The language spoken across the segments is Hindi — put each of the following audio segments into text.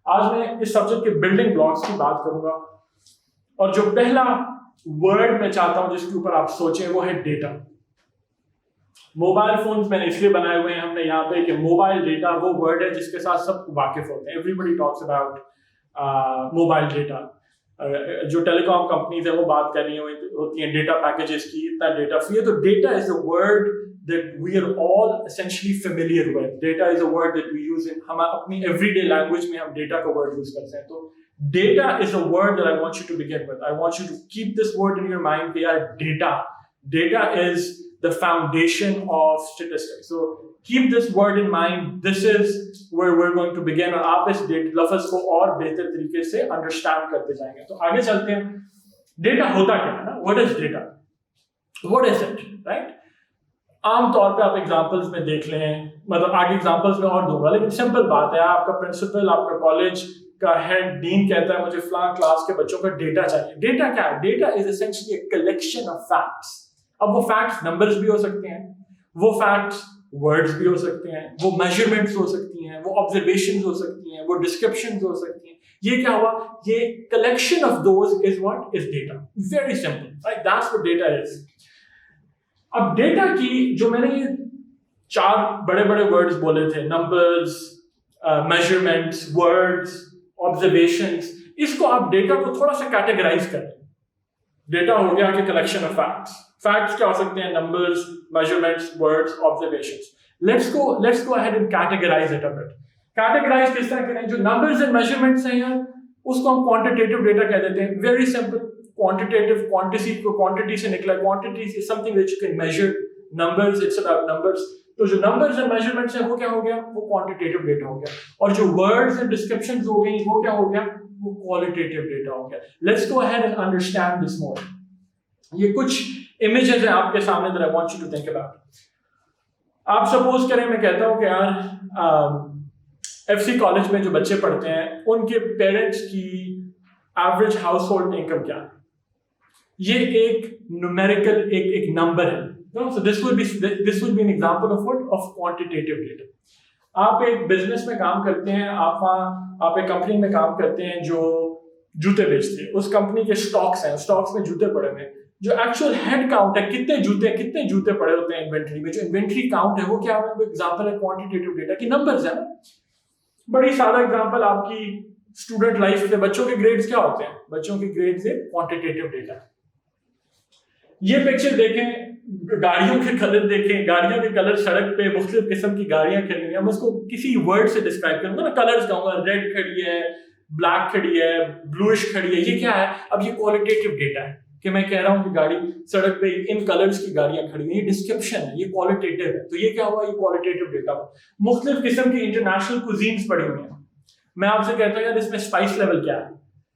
आज मैं इस सब्जेक्ट के बिल्डिंग ब्लॉक्स की बात करूंगा और जो पहला वर्ड मैं चाहता हूं जिसके ऊपर आप सोचें वो है डेटा। मोबाइल फोन्स मैंने इसलिए बनाए हुए हैं हमने यहाँ पे कि मोबाइल डेटा वो वर्ड है जिसके साथ सब वाकिफ होते हैं। Everybody talks about mobile data. जो टेलीकॉम कंपनीज है वो बात कर रही होती हैं डेटा पैकेजेस की, इतना डेटा फ्री है। तो data is a word that we are all essentially familiar with. Data is a word that we use in हम अपनी everyday language में हम data का word use करते हैं। तो data is a word that I want you to begin with. I want you to keep this word in your mind. They are data. Data is the foundation of statistics. So keep this word in mind. This is where we're going to begin. और आप इस लफ्ज़ को और बेहतर तरीके से understand करते जाएंगे। तो आगे चलते हैं। Data होता क्या है ना? What is data? What is it? Right? आमतौर पे आप एग्जांपल्स में देख लें, मतलब आगे एग्जांपल्स में और दूंगा, लेकिन सिंपल बात है, आपका प्रिंसिपल, आपका कॉलेज का हेड, डीन कहता है मुझे फलां क्लास के बच्चों का डेटा चाहिए। डेटा क्या है? Data is essentially a collection of facts. अब वो फैक्ट्स नंबर्स भी हो सकते हैं, वो फैक्ट्स वर्ड्स भी हो सकते हैं, वो मेजरमेंट्स हो सकती हैं, वो ऑब्जर्वेशंस हो सकती हैं, वो डिस्क्रिप्शंस हो सकती हैं। ये क्या हुआ? ये collection of those is what is data. Very simple, right? That's what data is. अब डेटा की जो मैंने ये चार बड़े बड़े वर्ड्स बोले थे, नंबर्स, मेजरमेंट्स, वर्ड्स, ऑब्जर्वेशंस, इसको आप डेटा को थोड़ा सा कैटेगराइज करें। डेटा हो गया कि कलेक्शन ऑफ फैक्ट्स। फैक्ट्स क्या हो सकते हैं? Numbers, measurements, words, observations. Let's go ahead and categorize it a bit. Categorize किस तरह करें? जो नंबर्स एंड मेजरमेंट्स हैं यार, उसको हम क्वांटिटेटिव डेटा कह देते हैं। Very simple. Quantitative, quantity से निकला। Quantity is something that you can measure. Numbers, it's about numbers. तो जो numbers and measurements है वो क्या हो गया? वो quantitative data हो गया। और जो words and descriptions हो गई वो क्या हो गया? वो qualitative data हो गया। Let's go ahead and understand this more. ये कुछ images हैं आपके सामने that I want you to think about. आप suppose करें मैं कहता हूँ कि यार FC कॉलेज में जो बच्चे पढ़ते हैं उनके पेरेंट्स की एवरेज हाउस होल्ड इनकम क्या है? ये एक न्यूमेरिकल एक नंबर है। So this would be an example of quantitative data. आप एक बिजनेस में काम करते हैं, आप एक कंपनी में काम करते हैं जो जूते बेचती है। उस कंपनी के स्टॉक्स हैं, स्टॉक्स में जूते पड़े हुए हैं। जो एक्चुअल हेड काउंट है, कितने जूते पड़े होते हैं इन्वेंट्री में, जो इन्वेंट्री काउंट है वो क्या है? वो एग्जांपल है क्वांटिटेटिव डेटा की। नंबर्स है ना। बड़ी सादा एग्जांपल आपकी स्टूडेंट लाइफ से, बच्चों के ग्रेड्स क्या होते हैं? बच्चों के ग्रेड्स है क्वांटिटेटिव डेटा। ये पिक्चर देखें, गाड़ियों के कलर देखें, गाड़ियों के कलर, सड़क पे मुख्तलिफ किस्म की गाड़ियां खड़ी हुई हैं। मैं उसको किसी वर्ड से डिस्क्राइब करूंगा ना, कलर्स कहूंगा, रेड खड़ी है, ब्लैक खड़ी है, ब्लूइश खड़ी है। ये क्या है? अब ये क्वालिटेटिव डेटा है कि मैं कह रहा हूं कि गाड़ी सड़क पे इन कलर्स की गाड़ियां खड़ी हुई। ये डिस्क्रिप्शन है, ये क्वालिटेटिव है। तो ये क्या हुआ? ये क्वालिटेटिव डेटा। मुख्तलिफ किस्म की इंटरनेशनल कुजीन्स पड़ी हुई हैं। मैं आपसे कहता हूं यार इसमें स्पाइस लेवल क्या है?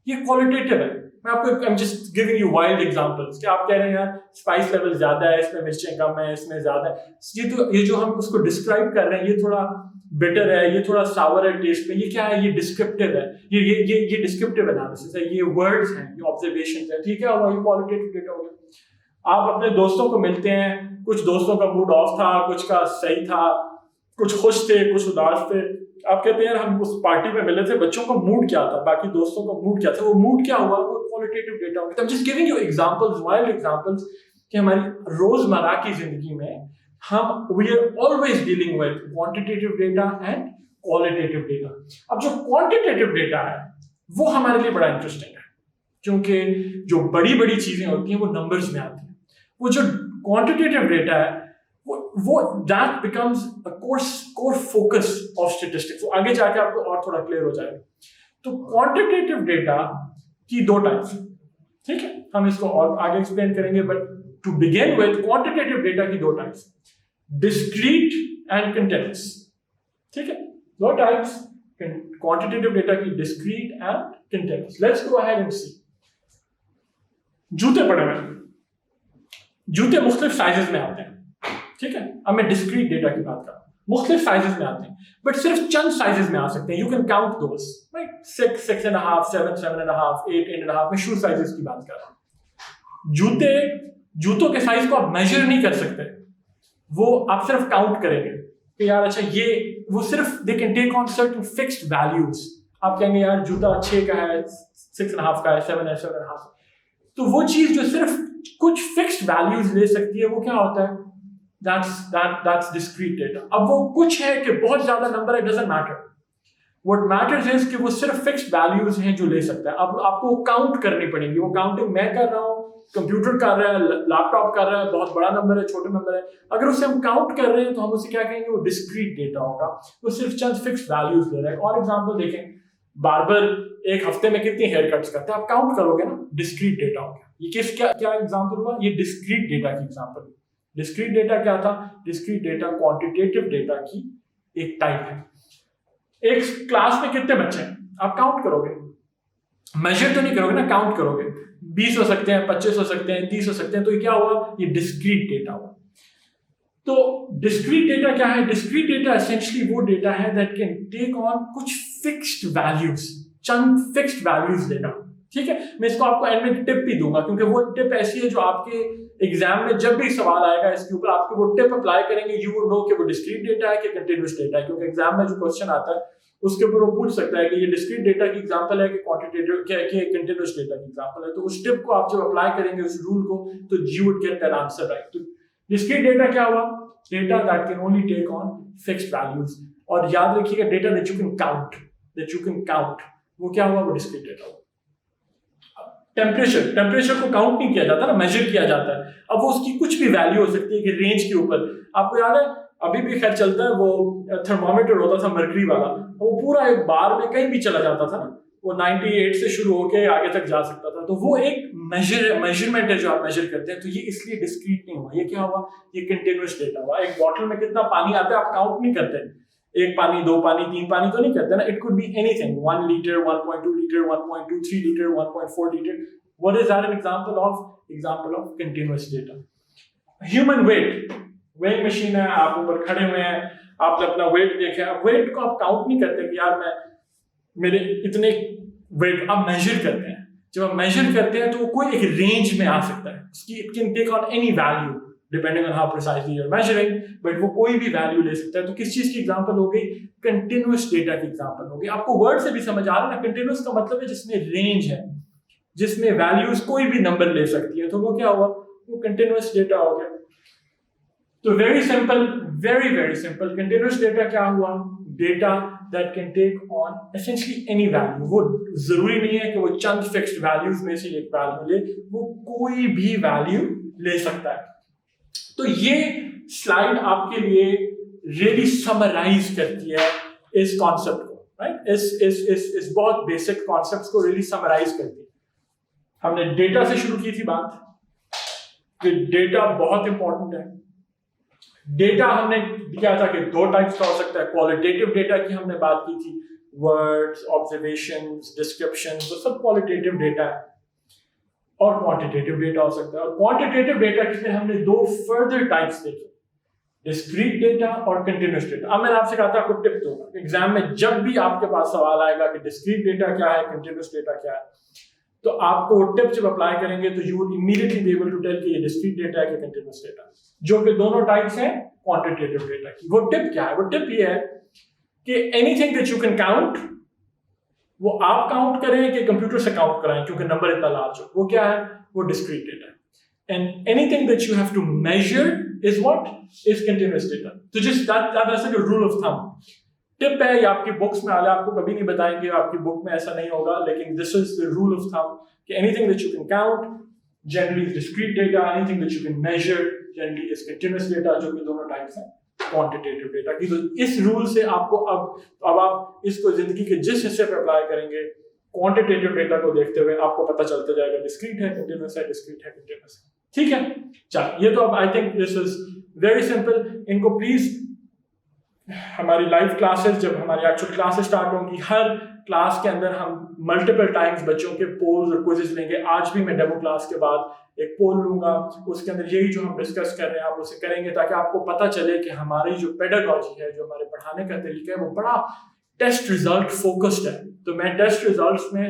ये क्वालिटेटिव है। मैं आपको I'm just giving you wild examples कि आप कह रहे हैं यार स्पाइस लेवल ज्यादा है, इसमें मिर्चें कम है, इसमें ज्यादा है। ये जो हम उसको डिस्क्राइब कर रहे हैं, ये थोड़ा बिटर है, ये थोड़ा सावर है टेस्ट में। ये क्या है? ये डिस्क्रिप्टिव है। ये डिस्क्रिप्टिव एनालिसिस है। ये वर्ड्स हैं, ये ऑब्जर्वेशंस है। ठीक है, ये क्वालिटेटिव डेटा हो गया। आप अपने दोस्तों को मिलते हैं, कुछ दोस्तों का मूड ऑफ था, कुछ का सही था, कुछ खुश थे, कुछ उदास थे। आप कहते हैं यार हम उस पार्टी में मिले थे, बच्चों का मूड क्या था, बाकी दोस्तों का मूड क्या था? वो मूड क्या हुआ? वो क्वालिटेटिव डेटा हो गया। I'm just giving you examples, wild examples कि हमारी रोजमर्रा की जिंदगी में हम we are always dealing with quantitative data and qualitative data. अब जो quantitative data है वो हमारे लिए बड़ा इंटरेस्टिंग है, क्योंकि जो बड़ी बड़ी चीजें होती हैं वो नंबर्स में आती हैं। वो जो quantitative data है वो that becomes a core focus of statistics. तो आगे जाके आपको और थोड़ा क्लियर हो जाएगा। तो क्वांटिटेटिव डेटा की दो टाइप्स हैं, ठीक है? हम इसको और आगे एक्सप्लेन करेंगे, but to begin with quantitative data की दो टाइप्स, डिस्क्रीट एंड कंटीन्यूअस। ठीक है, दो टाइप्स क्वांटिटेटिव डेटा की, discrete and continuous. Let's go ahead and see. जूते पड़े हुए, जूते मुख्तलिफ साइजेस में आते हैं, ठीक है? अब मैं डिस्क्रीट डेटा की बात कर रहा हूं। मुख्तलिफ साइजेस में आते हैं, बट सिर्फ चंद साइजेस में आ सकते हैं। You can count those, right? 6, 6.5, 7, 7.5, 8, 8.5 में शू साइजेस की बात कर रहा हूं। जूतों के साइज को आप मेजर नहीं कर सकते, वो आप सिर्फ काउंट करेंगे कि यार अच्छा ये वो सिर्फ they can take on certain fixed values. आप कहेंगे यार जूता 6 का है, 6.5 का है, 7 है, 7.5। तो वो चीज जो सिर्फ कुछ फिक्स्ड वैल्यूज ले सकती है वो क्या होता है, that's discrete data। अब वो कुछ है कि बहुत ज्यादा नंबर है, doesn't matter। What matters is कि वो सिर्फ फिक्स्ड वैल्यूज हैं जो ले सकता है। अब आपको काउंट करनी पड़ेगी, वो काउंटिंग मैं कर रहा हूँ, कंप्यूटर कर रहा है, लैपटॉप कर रहा है, बहुत बड़ा नंबर है, छोटा नंबर है, अगर उसे हम काउंट कर रहे हैं तो हम उसे क्या कहेंगे, वो डिस्क्रीट डेटा होगा, वो सिर्फ चंद फिक्स्ड वैल्यूज ले रहा है। और एग्जांपल देखें, बार्बर एक हफ्ते में कितनी हेयर कट्स करते हैं, आप काउंट करोगे ना, डिस्क्रीट डेटा हो गया। ये किस क्या क्या एग्जांपल हुआ, ये डिस्क्रीट डेटा की एग्जांपल। डिस्क्रीट डेटा क्या था, डिस्क्रीट डेटा क्वांटिटेटिव डेटा की एक टाइप है। एक क्लास में कितने बच्चे हैं, आप काउंट करोगे, मेजर तो नहीं करोगे ना, काउंट करोगे। 20 हो सकते हैं, 25 हो सकते हैं, 30 हो सकते हैं, तो ये क्या हुआ, ये डिस्क्रीट डेटा हुआ। तो डिस्क्रीट डेटा क्या है, डिस्क्रीट डेटा एसेंशियली वो डेटा है दैट कैन टेक ऑन कुछ फिक्स्ड वैल्यूज, चंद फिक्स्ड वैल्यूज देगा। ठीक है, मैं इसको आपको एंड में टिप भी दूंगा, क्योंकि वो टिप ऐसी है जो आपके एग्जाम में जब भी सवाल आएगा इसके ऊपर आपके वो टिप अप्लाई करेंगे, यू वुड नो कि वो डिस्क्रीट डेटा है कि कंटीन्यूअस डेटा है। क्योंकि एग्जाम में जो क्वेश्चन आता है उसके ऊपर वो पूछ सकता है कि ये डिस्क्रीट डेटा की एग्जांपल है कि क्वांटिटेटिव क्या कि कंटीन्यूअस डेटा की एग्जांपल है। तो उस टिप को आप जब अप्लाई करेंगे उस रूल को, तो you would get that answer right. तो डिस्क्रीट डेटा क्या हुआ, data that can only take on fixed values. और याद रखिएगा, data that you can count, वो क्या हुआ, वो डिस्क्रीट डेटा हुआ। टेम्परेचर को काउंट नहीं किया जाता ना, मेजर किया जाता है। अब वो उसकी कुछ भी वैल्यू हो सकती है कि रेंज के ऊपर। आपको याद है अभी भी खैर चलता है वो थर्मोमीटर होता था मर्करी वाला, वो पूरा एक बार में कहीं भी चला जाता था ना, वो 98 से शुरू होके आगे तक जा सकता था। तो वो एक मेजरमेंट है जो आप मेजर करते हैं। तो ये इसलिए डिस्क्रीट नहीं हुआ, ये क्या हुआ, ये कंटीन्यूअस डेटा हुआ। एक बॉटल में कितना पानी आता है आप काउंट नहीं करते, एक पानी, दो पानी, तीन पानी तो नहीं करते ना। It could be anything, 1 litre, 1.2 litre, 1.23 litre, 1.4 litre. What is that an example of continuous data. Human weighing machine है, आप ऊपर खड़े हुए हैं, आपने अपना वेट देखा, वेट को आप काउंट नहीं करते कि यार मैं मेरे इतने वेट, आप मेजर करते हैं। जब आप मेजर करते हैं तो वो कोई एक रेंज में आ सकता है, उसकी it can take on any value depending on how precisely you are measuring, but वो कोई भी वैल्यू ले सकता है। तो किस चीज की एग्जांपल हो गई, कंटीन्यूअस डेटा की एग्जांपल हो गई। आपको वर्ड से भी समझ आ रहा है ना, कंटीन्यूअस का मतलब है जिसमें रेंज है, जिसमें वैल्यूज कोई भी नंबर ले सकती है, तो वो क्या हुआ, वो कंटीन्यूअस डेटा हो गया। तो very simple, very simple, continuous data क्या हुआ, data that can take on essentially any value. वो जरूरी नहीं है कि वो चंद फिक्स्ड वैल्यूज में से एक वैल्यू ले, वो कोई भी वैल्यू ले सकता है। तो ये स्लाइड आपके लिए रियली समराइज करती है इस कॉन्सेप्ट को, राइट। इस बहुत बेसिक कॉन्सेप्ट्स को रियली समराइज करती है। हमने डेटा से शुरू की थी बात कि डेटा बहुत इंपॉर्टेंट है। डेटा हमने दिया था कि दो टाइप्स का हो सकता है। क्वालिटेटिव डेटा की हमने बात की थी, वर्ड्स, ऑब्जर्वेशंस, डिस्क्रिप्शंस, वो सब क्वालिटेटिव डेटा है। और क्वांटिटेटिव डेटा हो सकता है। और क्वांटिटेटिव डेटा के हमने दो फर्दर टाइप्स देखे, डिस्क्रीट डेटा और कंटीन्यूअस डेटा। अब मैंने आपसे कहा था आपको टिप दूंगा एग्जाम में, जब भी आपके पास सवाल आएगा कि डिस्क्रीट डेटा क्या है, कंटीन्यूअस डेटा क्या है, तो आपको वो टिप जब अप्लाई करेंगे तो you would immediately be able to tell कि ये डिस्क्रीट डेटा है कि कंटीन्यूअस डेटा, जो कि दोनों टाइप्स हैं क्वांटिटेटिव डेटा की। वो टिप क्या है, वो टिप ये है कि anything that you can count, वो आप काउंट करें कि कंप्यूटर से काउंट कराएं, क्योंकि नंबर इतना लार्ज हो, वो क्या है, वो डिस्क्रीट डेटा है। And anything that you have to measure is what, is continuous data. तो just that's like a rule of thumb. Tip है, ये आपकी बुक्स में आला, आपको कभी नहीं बताएंगे, आपकी बुक में ऐसा नहीं होगा, लेकिन this is the rule of thumb कि anything that you can count generally is discrete data, anything that you can measure generally is continuous data, जो कि दोनों टाइप्स हैं क्वांटिटेटिव डेटा की। तो इस रूल से आपको अब आप इसको जिंदगी के जिस हिस्से पे अप्लाई करेंगे, क्वांटिटेटिव डेटा को देखते हुए आपको पता चलता जाएगा डिस्क्रीट है, कंटीन्यूअस है, डिस्क्रीट है, कंटीन्यूअस है। ठीक है, चल ये तो अब I think this is very simple. इनको प्लीज हमारी लाइव क्लासेस, जब हमारी एक्चुअल क्लासेस स्टार्ट होंगी, हर क्लास के अंदर हम मल्टीपल टाइम्स बच्चों के पोल्स और क्विज़ेस लेंगे। आज भी मैं डेमो क्लास के बाद एक पोल लूंगा, उसके अंदर यही जो हम डिस्कस कर रहे हैं आप उसे करेंगे, ताकि आपको पता चले कि हमारी जो पेडागॉजी है, जो हमारे पढ़ाने का तरीका है, वो बड़ा टेस्ट रिजल्ट फोकस्ड है। तो मैं टेस्ट रिजल्ट्स में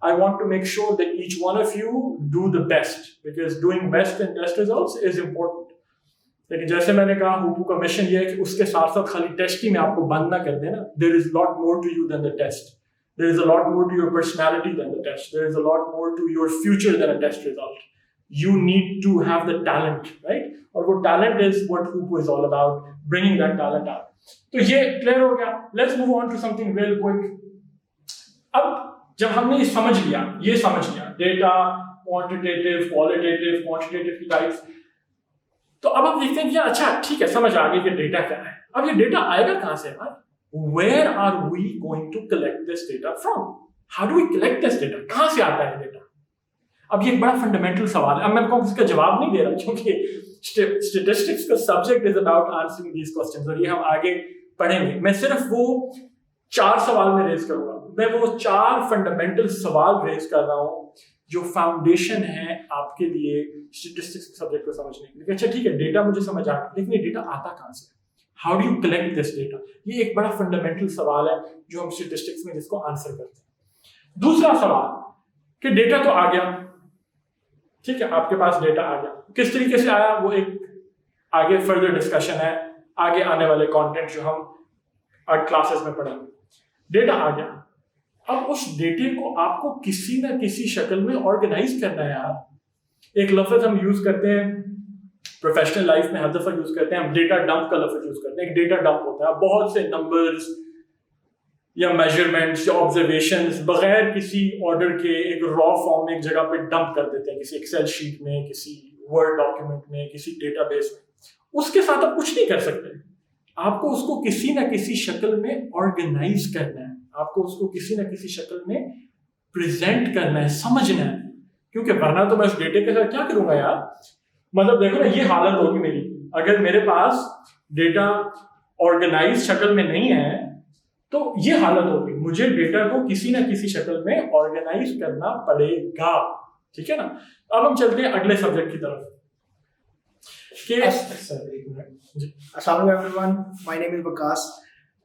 I want to make sure that each one of you do the best, because doing best in test results is important. लेकिन जैसे मैंने कहा, हुपू का मिशन ये है कि उसके साथ साथ खाली टेस्ट ही में आपको बंद ना कर देना। There is lot more to you than the test. There is a lot more to your personality than the test. There is a lot more to your future than a test result. You need to have the talent, right? और वो talent is what Hoopo is all about, bringing that talent out. तो ये clear हो गया. Let's move on to something real quick. अब जब हमने ये समझ लिया data, quantitative, qualitative, quantitative की types, तो अब हम देखते हैं कि अच्छा ठीक है, समझ आ गई कि डेटा क्या है. अब ये डेटा आएगा कहाँ से यार? Where are we going to collect this data from? How do we collect this data? कहाँ से आता है डेटा? अब ये एक बड़ा फंडामेंटल सवाल है. अब मैं आपको इसका जवाब नहीं दे रहा क्योंकि स्टैटिस्टिक्स का subject is about answering these questions और ये हम आगे पढ़ेंगे. मैं सिर्फ वो 4 सवाल में रेज करूंगा. मैं वो 4 फंडामेंटल सवाल रेज कर रहा हूँ जो फाउंडेशन है आपके लिए स्टैटिस्टिक्स सब्जेक्ट को समझने के लिए. अच्छा ठीक है, डेटा मुझे समझ आ गया, लेकिन ये डेटा आता कहाँ से? How do you collect this data? ये एक बड़ा फंडामेंटल सवाल है जो हम स्टैटिस्टिक्स में जिसको आंसर करते हैं. दूसरा सवाल कि डेटा तो आ गया, ठीक है, आपके पास डेटा आ गया, किस तरीके से आया वो एक आगे फर्दर डिस्कशन है, आगे आने वाले कंटेंट जो हम आर्ट क्लासेस में पढ़ेंगे. डेटा आ गया, अब उस डेटे को आपको किसी ना किसी शक्ल में ऑर्गेनाइज करना है यार. एक लफ्ज हम यूज करते हैं प्रोफेशनल लाइफ में, हर दफा यूज करते हैं हम, डेटा डंप का लफ्ज यूज करते हैं. एक डेटा डंप होता है, बहुत से नंबर्स या मेजरमेंट्स या ऑब्जर्वेशंस बगैर किसी ऑर्डर के एक रॉ फॉर्म में एक जगह पे डंप कर देते हैं, किसी एक्सेल शीट में, किसी वर्ड डॉक्यूमेंट में, किसी डेटाबेस में. उसके साथ आप कुछ नहीं कर सकते. आपको उसको किसी ना किसी शक्ल में ऑर्गेनाइज करना है, आपको उसको किसी ना किसी शक्ल में प्रेजेंट करना है, समझना है. क्योंकि वरना तो मैं उस डेटे के साथ क्या करूंगा यार. मतलब देखो ना, ये हालत होगी मेरी अगर मेरे पास डेटा ऑर्गेनाइज शक्ल में नहीं है, तो ये हालत होगी. मुझे डेटा को किसी ना किसी शक्ल में ऑर्गेनाइज करना पड़ेगा. ठीक है ना. अब हम चलते हैं अगले सब्जेक्ट की तरफ. अस्सलाम वालेकुम everyone, my name is Waqas.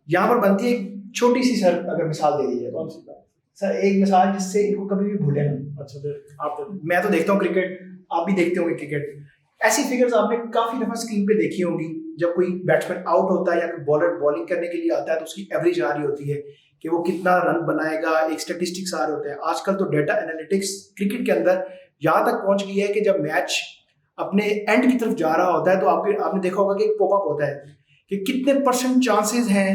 यहाँ पर बनती है एक छोटी सी, सर अगर मिसाल दे दीजिए. कौन सी बात? सर एक मिसाल जिससे इनको कभी भी भूले ना. अच्छा आप मैं तो देखता हूँ क्रिकेट, आप भी देखते होंगे क्रिकेट. ऐसी फिगर्स आपने काफी दफा स्क्रीन पे देखी होंगी. जब कोई बैट्समैन आउट होता है या कोई बॉलर बॉलिंग करने के लिए आता है तो उसकी एवरेज आ रही होती है कि वो कितना रन बनाएगा, एक स्टैटिस्टिक्स आ रहे होते हैं. आजकल तो डेटा एनालिटिक्स क्रिकेट के अंदर यहाँ तक पहुंच गई है कि जब मैच अपने एंड की तरफ जा रहा होता है तो आपने देखा होगा कि एक पॉपअप होता है कि कितने % चांसेस हैं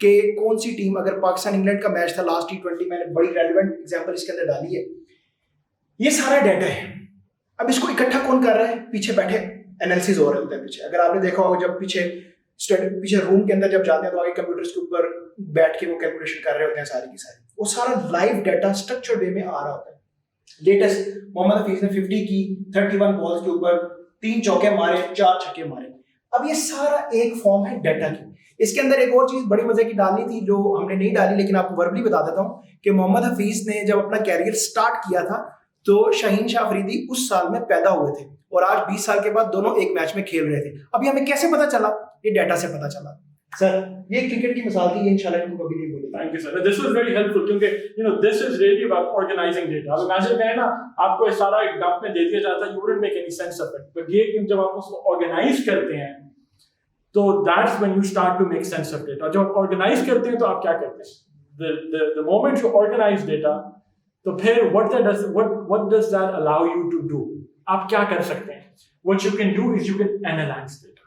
कि कौन सी टीम, अगर पाकिस्तान इंग्लैंड का मैच था लास्ट T20, मैंने बड़ी रेलिवेंट एग्जांपल इसके अंदर डाली है. ये सारा डाटा है. अब इसको इकट्ठा कौन कर रहा है? पीछे बैठे एनालिसिस हो रहे होते हैं पीछे. अगर आपने देखा होगा जब पीछे रूम के अंदर जब जाते हैं तो आगे कंप्यूटर्स के ऊपर बैठ के वो कैलकुलेशन कर रहे होते हैं सारी की सारी. वो सारा लाइव डाटा स्ट्रक्चर्ड वे में आ रहा होता है. लेटेस्ट मोहम्मद हफीज ने 50 की 31 बॉल्स के ऊपर 3 चौके मारे, 4 छक्के मारे. अब ये सारा एक फॉर्म है डाटा की. इसके अंदर एक और चीज बड़ी मजे की डालनी थी जो हमने नहीं डाली, लेकिन आपको वर्बली बता देता हूँ कि मोहम्मद हफीज ने जब अपना कैरियर स्टार्ट किया था तो शाहीन शाह अफरीदी उस साल में पैदा हुए थे और आज 20 साल के बाद दोनों एक मैच में खेल रहे थे. अभी हमें कैसे पता चला? ये डाटा से पता चला. सर ये क्रिकेट की मिसाल थी, ये इंशाल्लाह इनको कभी नहीं भूलेंगे. Thank you sir, this was very helpful क्योंकि this is really about organising data. अब इमेजिन करें ना, आपको ये सारा एक डंप में दे दिया जाता है, you wouldn't make any sense of it. But ये जब आप उसको ऑर्गेनाइज करते हैं तो that's when you start to make sense of data. जब आप ऑर्गेनाइज करते हैं तो आप क्या करते हैं? The moment you organize data, तो फिर what does that allow you to do? आप क्या कर सकते हैं? What you can do is you can analyze data.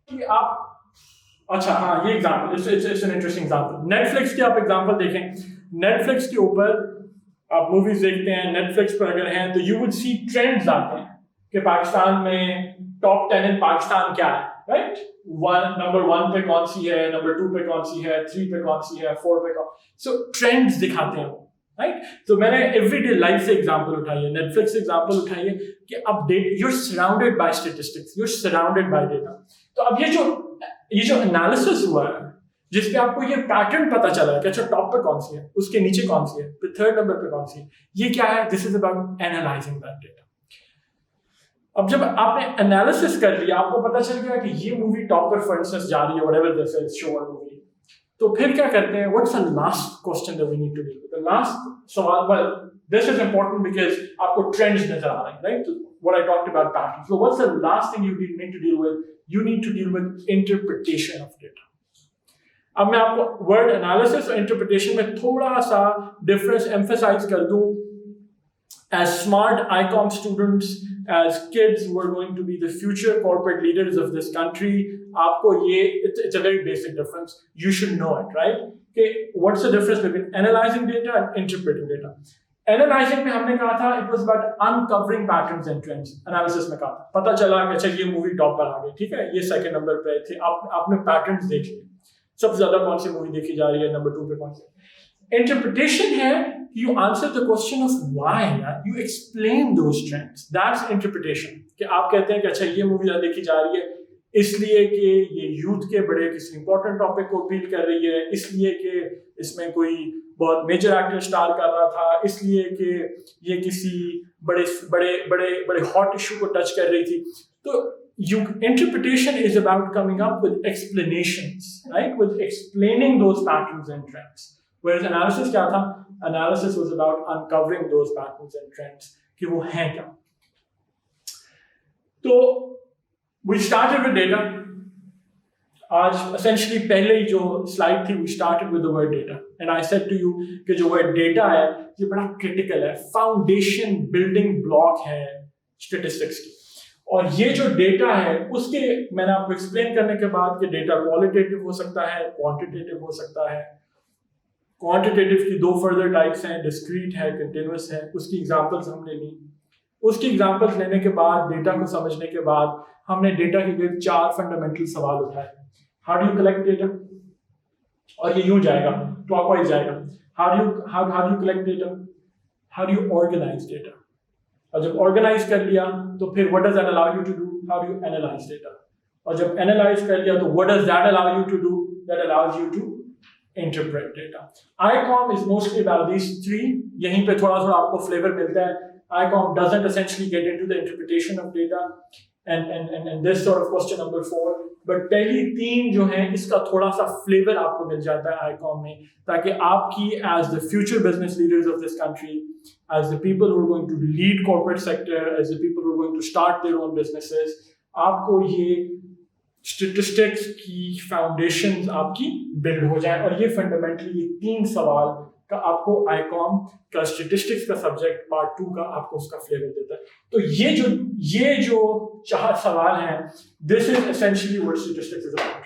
कि आप अच्छा हाँ, ये example it's an interesting example. Netflix की आप एग्जांपल देखें. नेटफ्लिक्स के ऊपर आप मूवीज देखते हैं, नेटफ्लिक्स पर अगर हैं तो यू वुड सी ट्रेंड्स आते हैं कि पाकिस्तान में टॉप 10 इन पाकिस्तान क्या है, राइट? नंबर 1 पे कौन सी है, नंबर 2 पे कौन सी है, 3 पे कौन सी है, 4 पे कौन. सो ट्रेंड्स दिखाते हैं, राइट? तो मैंने एवरीडे लाइफ से एग्जांपल उठाई है, नेटफ्लिक्स से एग्जांपल उठाई है कि अब you are surrounded by statistics, you are surrounded by data. तो अब ये जो एनालिसिस हुआ है जिसपे आपको ये पैटर्न पता चला है कि अच्छा टॉप पे कौन सी है, उसके नीचे कौन सी है, फिर थर्ड नंबर पे कौन सी है, ये क्या है? This is about analysing that data. अब जब आपने एनालिसिस कर लिया, आपको पता चल गया कि ये मूवी टॉप पर फॉर इंस्टेंस जा रही है, व्हाटएवर दिस इज, शो और मूवी, तो फिर क्या करते हैं? What's the last question that we need to deal with? The last सवाल, well this is important because आपको ट्रेंड्स नजर आ रहे हैं, right? What I talked about patterns. So what's the last thing you need to deal with? You need to deal with interpretation of data. अब मैं आपको वर्ड एनालिसिस और इंटरप्रिटेशन में थोड़ा सा डिफरेंस एम्फेसाइज कर दूं. As smart ICOM students, as kids who are going to be the future corporate leaders of this country, आपको ये it's a very basic difference. You should know it, right? Okay, what's the difference between analyzing data and interpreting data? Analyzing में हमने कहा था it was about uncovering patterns and trends. Analysis में कहा था पता चला कि अच्छा ये मूवी टॉप पर आ गई, ठीक है, ये सेकंड नंबर पे थे, आपने पैटर्न्स देख लिए, सबसे ज्यादा कौन सी मूवी देखी जा रही है, नंबर 2 पे कौन सी. Interpretation है you answer the question of why, you explain those trends. That's interpretation. कि आप कहते हैं कि अच्छा ये मूवी देखी जा रही है इसलिए कि ये यूथ के बड़े किसी इंपॉर्टेंट टॉपिक को अपील कर रही है, इसलिए कि इसमें कोई बहुत मेजर एक्टर स्टार कर रहा था, इसलिए कि ये किसी बड़े बड़े बड़े बड़े हॉट इशू को टच कर रही थी. तो interpretation is about coming up with explanations, right? With explaining those patterns and trends. Whereas analysis क्या था? Analysis was about uncovering those patterns and trends कि वो हैं क्या. तो we started with data. आज essentially पहले ही जो slide थी, we started with the word data, and I said to you कि जो word data है ये बड़ा critical है, foundation building block है statistics की. और ये जो डेटा है उसके मैंने आपको एक्सप्लेन करने के बाद कि डेटा क्वालिटेटिव हो सकता है, क्वांटिटेटिव हो सकता है. क्वांटिटेटिव की 2 फर्दर टाइप्स हैं, डिस्क्रीट है, कंटिन्यूअस है. उसकी एग्जांपल्स हमने ली. उसकी एग्जांपल्स लेने के बाद, डेटा को समझने के बाद, हमने डेटा के लिए 4 फंडामेंटल सवाल उठाए. How do you collect data? और ये यूं जाएगा, क्लॉकवाइज जाएगा. How do you collect data? How do you organize data? और जब ऑर्गेनाइज कर लिया तो फिर what does that allow you to do? How do you analyze data? और जब एनालाइज कर लिया तो what does that allow you to do? That allows you to interpret data. ICOM is mostly about these 3. यहीं पे थोड़ा थोड़ा आपको flavor मिलता है. ICOM doesn't essentially get into the interpretation of data and this sort of question number 4. But पहली 3 जो हैं इसका थोड़ा सा flavor आपको मिल जाता है ICOM में, ताकि आपकी as the future business leaders of this country, as the people who are going to lead corporate sector, as the people who are going to start their own businesses, आपको ये स्टैटिस्टिक्स की फाउंडेशंस आपकी बिल्ड हो जाए. और ये फंडामेंटली ये 3 सवाल का आपको आईकॉम का स्टैटिस्टिक्स का सब्जेक्ट पार्ट 2 का आपको उसका फ्लेवर देता है. तो ये जो 4 सवाल हैं, this is essentially what statistics is about.